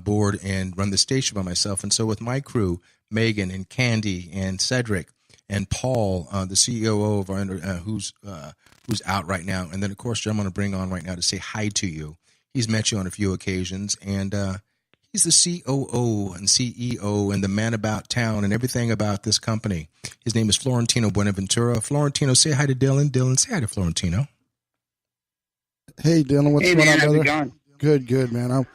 board and run the station by myself. And so with my crew, Megan and Candy and Cedric and Paul, the CEO of who's out right now, and then of course I'm going to bring on right now to say hi to you. He's met you on a few occasions, and he's the COO and CEO and the man about town and everything about this company. His name is Florentino Buenaventura. Florentino, say hi to Dylan. Dylan, say hi to Florentino. Hey, Dylan, what's going on, brother? How's it going? Good, man.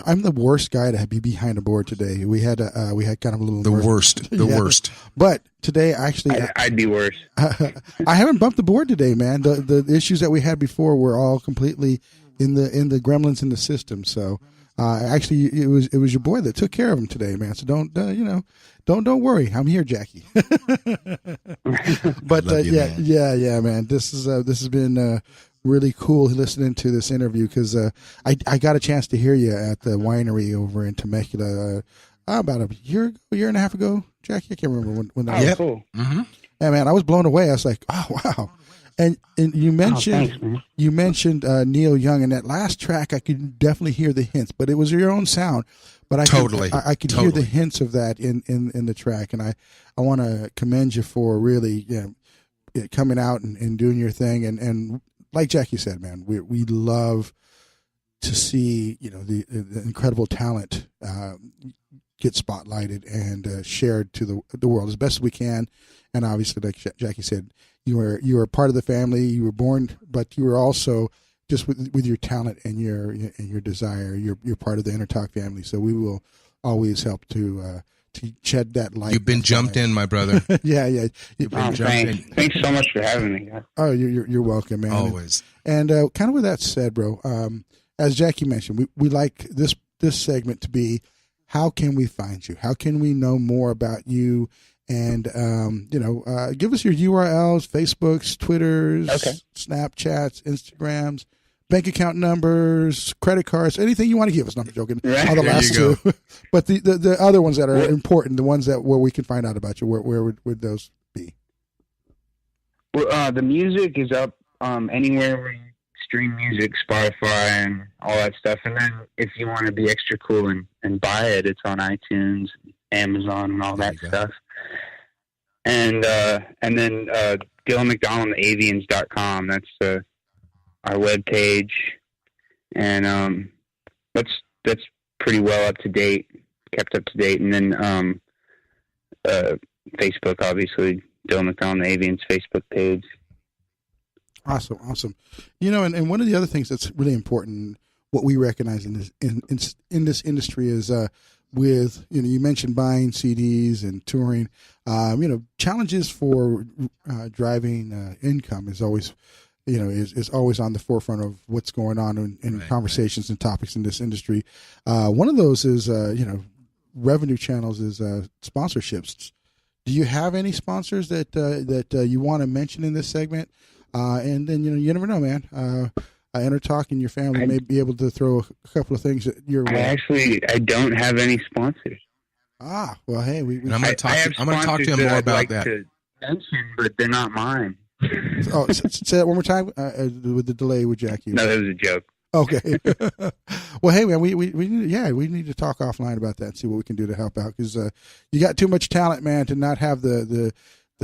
I'm the worst guy to be behind a board today. We had kind of a little worst. But today, actually, I'd be worse. I haven't bumped the board today, man. The issues that we had before were all completely in the gremlins in the system. So actually, it was your boy that took care of him today, man. So don't worry. I'm here, Jackie. But yeah, man. This has been really cool listening to this interview because I got a chance to hear you at the winery over in Temecula about a year and a half ago, Jackie. I can't remember when that was. Cool. Mm-hmm. Yeah, man, I was blown away. I was like, oh wow. And you mentioned Neil Young, and that last track I could definitely hear the hints, but it was your own sound. But I could hear the hints of that in the track, and I want to commend you for really coming out and doing your thing. And like Jackie said, man, we love to see the incredible talent get spotlighted and shared to the world as best as we can. And obviously, like Jackie said, you were part of the family. You were born, but you were also just with your talent and your desire. You're part of the Intertalk family. So we will always help to shed that light. You've been jumped in, my brother. Yeah. You've been jumped in. Thanks so much for having me. Oh, you're welcome, man. Always. And kind of with that said, bro, as Jackie mentioned, we like this segment to be, how can we find you? How can we know more about you? And, give us your URLs, Facebooks, Twitters, Snapchats, Instagrams, bank account numbers, credit cards, anything you want to give us. No, I'm joking. Right. All the last two. But the other ones that are important, the ones where we can find out about you, where would those be? Well, the music is up anywhere where you stream music, Spotify, and all that stuff. And then if you want to be extra cool and buy it, it's on iTunes, Amazon, and all that stuff. And then Dylan McDonald and The Avians.com. That's our webpage, and that's pretty well kept up to date. And then Facebook, obviously, Dylan McDonald and The Avians Facebook page. Awesome. And one of the other things that's really important, what we recognize in this industry is with you mentioned buying CDs and touring. Challenges for driving income is always is always on the forefront of what's going on in conversations and topics in this industry. One of those is revenue channels is sponsorships. Do you have any sponsors that you want to mention in this segment? And then you never know, man. Intertalk and your family may be able to throw a couple of things at your way. I don't have any sponsors. Well, hey, I'm going to talk to him more about that. To mention, but they're not mine. Oh, say that one more time with the delay with Jackie. No, that was a joke. Okay. Well, hey, man, we need to talk offline about that and see what we can do to help out, because you got too much talent, man, to not have the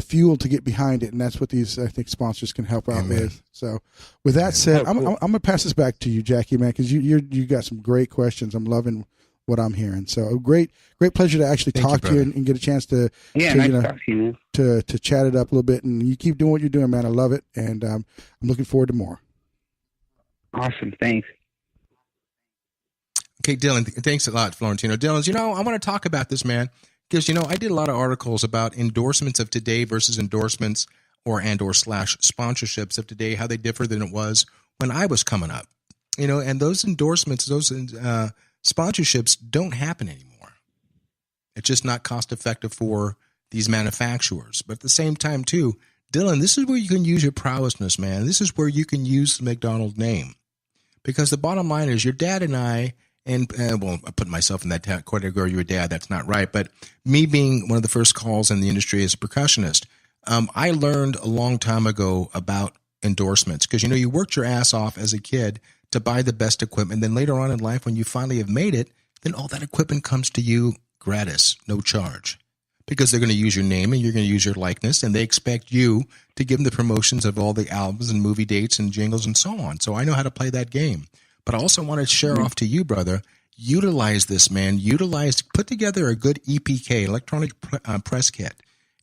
fuel to get behind it, and that's what these, I think, sponsors can help out with. So, with that said, I'm going to pass this back to you, Jackie, man, because you got some great questions. I'm loving what I'm hearing. So, great pleasure to actually talk to you and get a chance to talk to you, to chat it up a little bit. And you keep doing what you're doing, man. I love it, and I'm looking forward to more. Awesome, thanks. Okay, Dylan, thanks a lot, Florentino. Dylan, I want to talk about this, man. Because, I did a lot of articles about endorsements of today versus endorsements or slash sponsorships of today, how they differ than it was when I was coming up. And those endorsements, those sponsorships don't happen anymore. It's just not cost effective for these manufacturers. But at the same time, too, Dylan, this is where you can use your prowessness, man. This is where you can use the McDonald name. Because the bottom line is your dad and I, well, I put myself in that category, your dad, that's not right. But me being one of the first calls in the industry as a percussionist, I learned a long time ago about endorsements. Because, you worked your ass off as a kid to buy the best equipment. Then later on in life, when you finally have made it, then all that equipment comes to you gratis, no charge. Because they're going to use your name and you're going to use your likeness, and they expect you to give them the promotions of all the albums and movie dates and jingles and so on. So I know how to play that game. But I also want to share off to you, brother. Utilize this, man. Put together a good EPK, electronic press kit,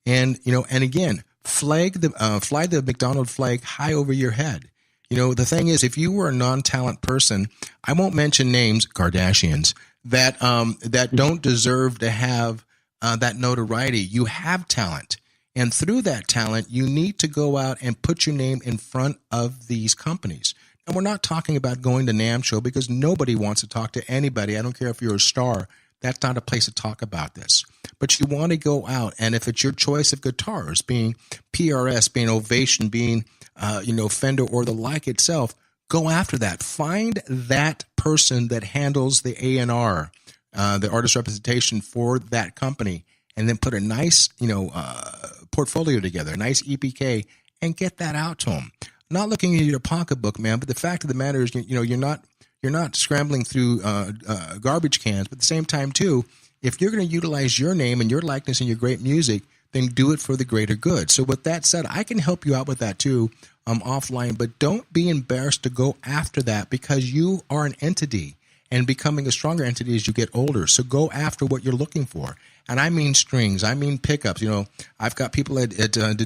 and and again, fly the McDonald flag high over your head. The thing is, if you were a non-talent person, I won't mention names, Kardashians, that don't deserve to have that notoriety. You have talent, and through that talent, you need to go out and put your name in front of these companies. And we're not talking about going to NAMM show, because nobody wants to talk to anybody. I don't care if you're a star. That's not a place to talk about this. But you want to go out, and if it's your choice of guitars, being PRS, being Ovation, being Fender or the like itself, go after that. Find that person that handles the A&R, the artist representation for that company, and then put a nice portfolio together, a nice EPK, and get that out to them. Not looking at your pocketbook, man, but the fact of the matter is, you're not scrambling through garbage cans. But at the same time, too, if you're going to utilize your name and your likeness and your great music, then do it for the greater good. So with that said, I can help you out with that, too, offline. But don't be embarrassed to go after that, because you are an entity and becoming a stronger entity as you get older. So go after what you're looking for. And I mean strings. I mean pickups. I've got people at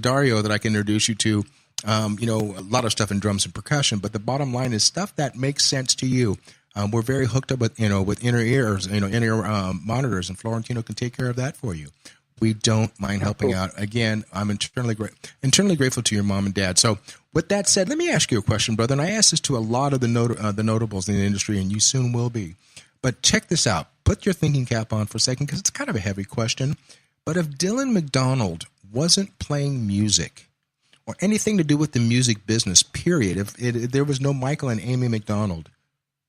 Dario that I can introduce you to. A lot of stuff in drums and percussion, but the bottom line is stuff that makes sense to you. We're very hooked up with inner ears, inner monitors, and Florentino can take care of that for you. We don't mind helping out. Again, I'm internally grateful to your mom and dad. So with that said, let me ask you a question, brother. And I ask this to a lot of the notables in the industry, and you soon will be. But check this out. Put your thinking cap on for a second, because it's kind of a heavy question. But if Dylan McDonald wasn't playing music, or anything to do with the music business, period, if there was no Michael and Amy McDonald,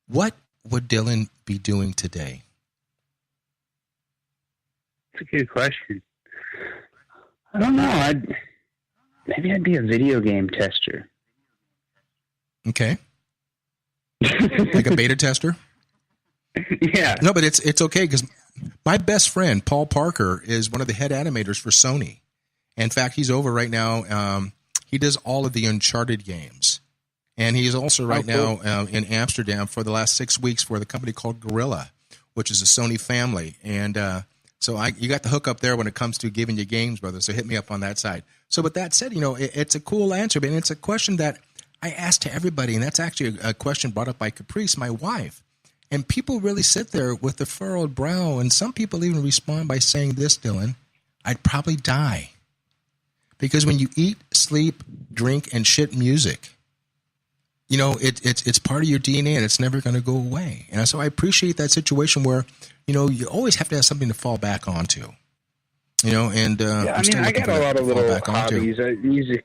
what would Dylan be doing today? That's a good question. I don't know. Maybe I'd be a video game tester. Okay. Like a beta tester? Yeah. No, but it's okay, because my best friend, Paul Parker, is one of the head animators for Sony. In fact, he's over right now. He does all of the Uncharted games. And he's also right now in Amsterdam for the last 6 weeks for the company called Gorilla, which is a Sony family. And so you got the hook up there when it comes to giving you games, brother. So hit me up on that side. So with that said, it's a cool answer, but it's a question that I ask to everybody. And that's actually a question brought up by Caprice, my wife. And people really sit there with the furrowed brow. And some people even respond by saying this, Dylan, I'd probably die. Because when you eat, sleep, drink, and shit music, it's part of your DNA, and it's never going to go away. And so I appreciate that situation where, you always have to have something to fall back onto. I got a lot of little hobbies. Music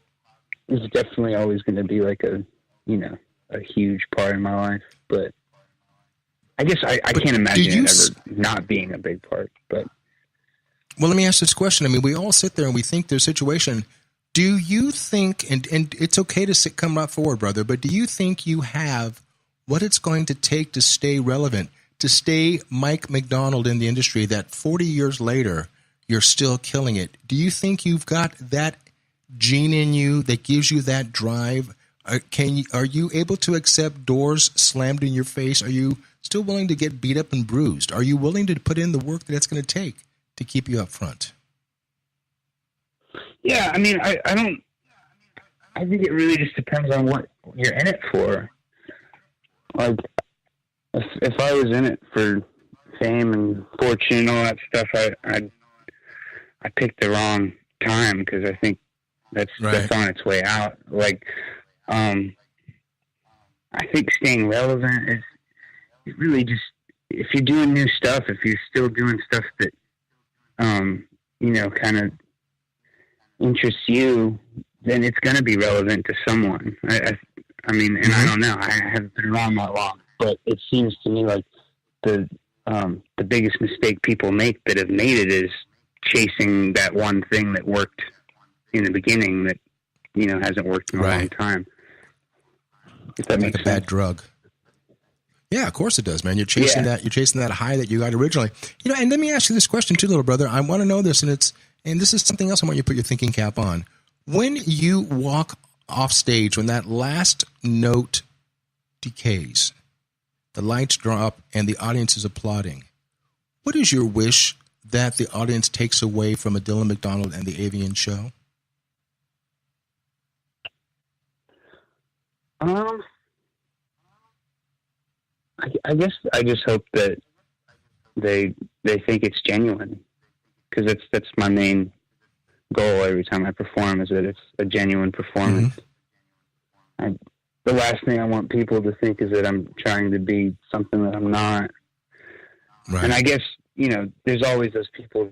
is definitely always going to be like a huge part of my life. But I guess I can't imagine it ever not being a big part. But well, let me ask this question. I mean, we all sit there and we think their situation. Do you think, and it's okay to come right forward, brother, but do you think you have what it's going to take to stay relevant, to stay Mike McDonald in the industry, that 40 years later, you're still killing it? Do you think you've got that gene in you that gives you that drive? Are you able to accept doors slammed in your face? Are you still willing to get beat up and bruised? Are you willing to put in the work that it's going to take to keep you up front? Yeah, I mean, I think it really just depends on what you're in it for. Like, if I was in it for fame and fortune and all that stuff, I picked the wrong time, because I think that's on its way out. Like, I think staying relevant is really just, if you're doing new stuff, if you're still doing stuff that, you know, kind of interests you, then it's going to be relevant to someone. I mean, and I don't know, I haven't been around that long, but it seems to me like the biggest mistake people make that have made it is chasing that one thing that worked in the beginning that, you know, hasn't worked in a long time. If that makes sense. Bad drug. Yeah, of course it does, man. You're chasing that. You're chasing that high that you got originally. You know, and let me ask you this question too, little brother. I want to know this, and this is something else I want you to put your thinking cap on. When you walk off stage, when that last note decays, the lights drop, and the audience is applauding, what is your wish that the audience takes away from a Dylan McDonald and the Avians show? I guess I just hope that they think it's genuine, because that's my main goal every time I perform, is that it's a genuine performance. The last thing I want people to think is that I'm trying to be something that I'm not. Right. And I guess, you know, there's always those people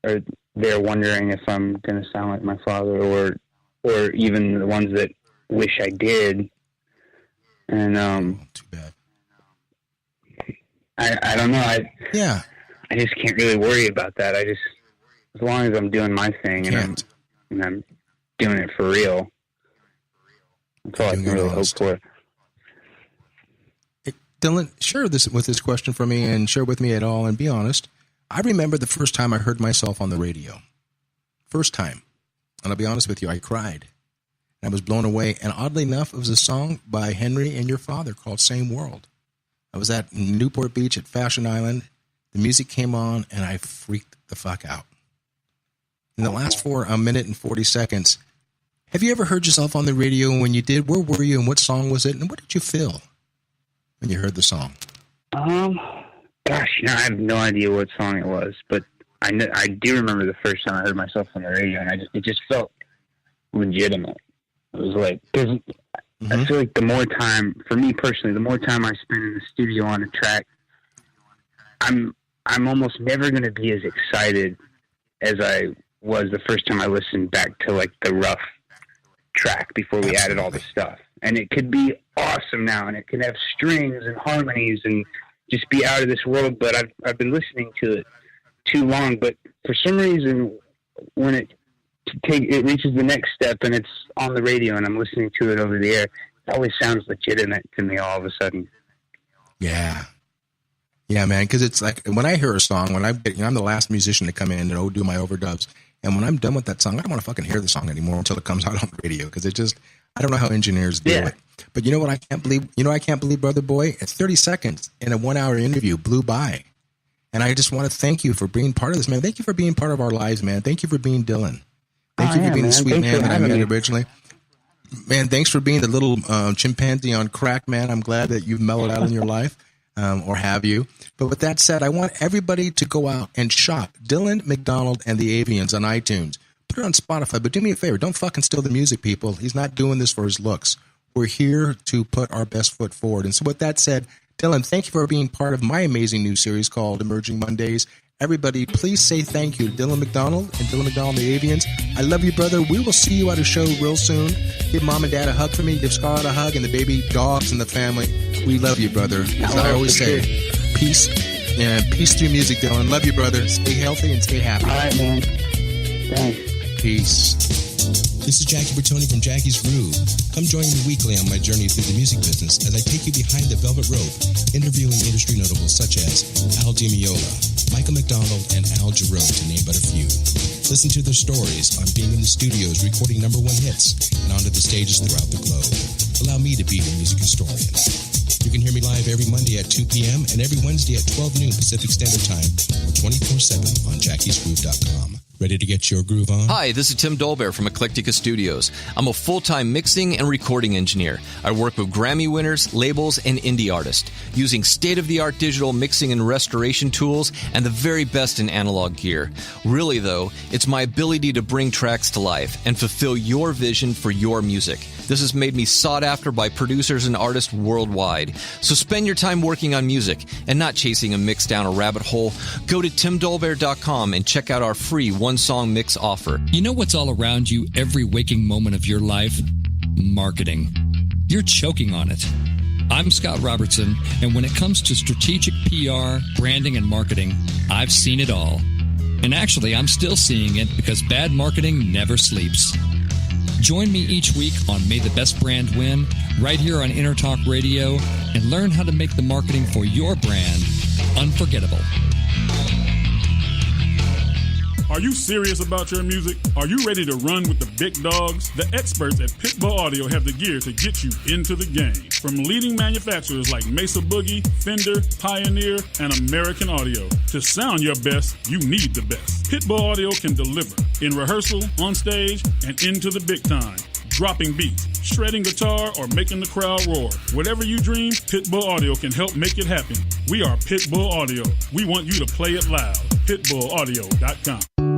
are there wondering if I'm going to sound like my father, or even the ones that wish I did. And too bad. I don't know. I just can't really worry about that. I just, as long as I'm doing my thing and I'm doing it for real, that's all I can really hope for. Dylan, share this with this question for me, and share with me at all, and be honest. I remember the first time I heard myself on the radio. First time. And I'll be honest with you, I cried. I was blown away. And oddly enough, it was a song by Henry and your father called Same World. I was at Newport Beach at Fashion Island. The music came on, and I freaked the fuck out. In the last a minute and 40 seconds, have you ever heard yourself on the radio? And when you did, where were you, and what song was it? And what did you feel when you heard the song? Gosh, you know, I have no idea what song it was, but I do remember the first time I heard myself on the radio, and it just felt legitimate. It was like, because I feel like the more time, for me personally, the more time I spend in the studio on a track, I'm almost never going to be as excited as I was the first time I listened back to like the rough track before we added all the stuff. And it could be awesome now, and it can have strings and harmonies and just be out of this world, but I've been listening to it too long. But for some reason, when it reaches the next step and it's on the radio and I'm listening to it over the air, it always sounds legitimate to me all of a sudden. Yeah, man, because it's like when I hear a song, I'm the last musician to come in and do my overdubs, and when I'm done with that song, I don't want to fucking hear the song anymore until it comes out on the radio, because it just, I don't know how engineers do it. But you know what I can't believe? You know I can't believe, brother boy? It's 30 seconds in a 1 hour interview blew by. And I just want to thank you for being part of this, man. Thank you for being part of our lives, man. Thank you for being Dylan. Thank you for being the sweet man that I met originally. Man, thanks for being the little chimpanzee on crack, man. I'm glad that you've mellowed out in your life, or have you. But with that said, I want everybody to go out and shop Dylan McDonald and the Avians on iTunes. Put it on Spotify, but do me a favor. Don't fucking steal the music, people. He's not doing this for his looks. We're here to put our best foot forward. And so with that said, Dylan, thank you for being part of my amazing new series called Emerging Mondays. Everybody, please say thank you to Dylan McDonald and Dylan McDonald and the Avians. I love you, brother. We will see you at a show real soon. Give mom and dad a hug for me. Give Scarlett a hug and the baby dogs and the family. We love you, brother. As I always say, peace and peace through music, Dylan. Love you, brother. Stay healthy and stay happy. All right, man. Thanks. Peace. This is Jackie Bertoni from Jackie's Groove. Come join me weekly on my journey through the music business as I take you behind the velvet rope, interviewing industry notables such as Al Di Meola, Michael McDonald, and Al Jarreau, to name but a few. Listen to their stories on being in the studios recording #1 hits and onto the stages throughout the globe. Allow me to be your music historian. You can hear me live every Monday at 2 p.m. and every Wednesday at 12 noon Pacific Standard Time, or 24/7 on jackiesgroove.com. Ready to get your groove on? Hi, this is Tim Dolbear from Eclectic Studios. I'm a full-time mixing and recording engineer. I work with Grammy winners, labels, and indie artists, using state-of-the-art digital mixing and restoration tools and the very best in analog gear. Really, though, it's my ability to bring tracks to life and fulfill your vision for your music. This has made me sought after by producers and artists worldwide. So spend your time working on music and not chasing a mix down a rabbit hole. Go to timdolbear.com and check out our free one-song mix offer. You know what's all around you every waking moment of your life? Marketing. You're choking on it. I'm Scott Robertson, and when it comes to strategic PR, branding, and marketing, I've seen it all. And actually, I'm still seeing it because bad marketing never sleeps. Join me each week on May the Best Brand Win, right here on Intertalk Radio, and learn how to make the marketing for your brand unforgettable. Are you serious about your music? Are you ready to run with the big dogs? The experts at Pitbull Audio have the gear to get you into the game. From leading manufacturers like Mesa Boogie, Fender, Pioneer, and American Audio. To sound your best, you need the best. Pitbull Audio can deliver in rehearsal, on stage, and into the big time. Dropping beats, shredding guitar, or making the crowd roar. Whatever you dream, Pitbull Audio can help make it happen. We are Pitbull Audio. We want you to play it loud. PitbullAudio.com.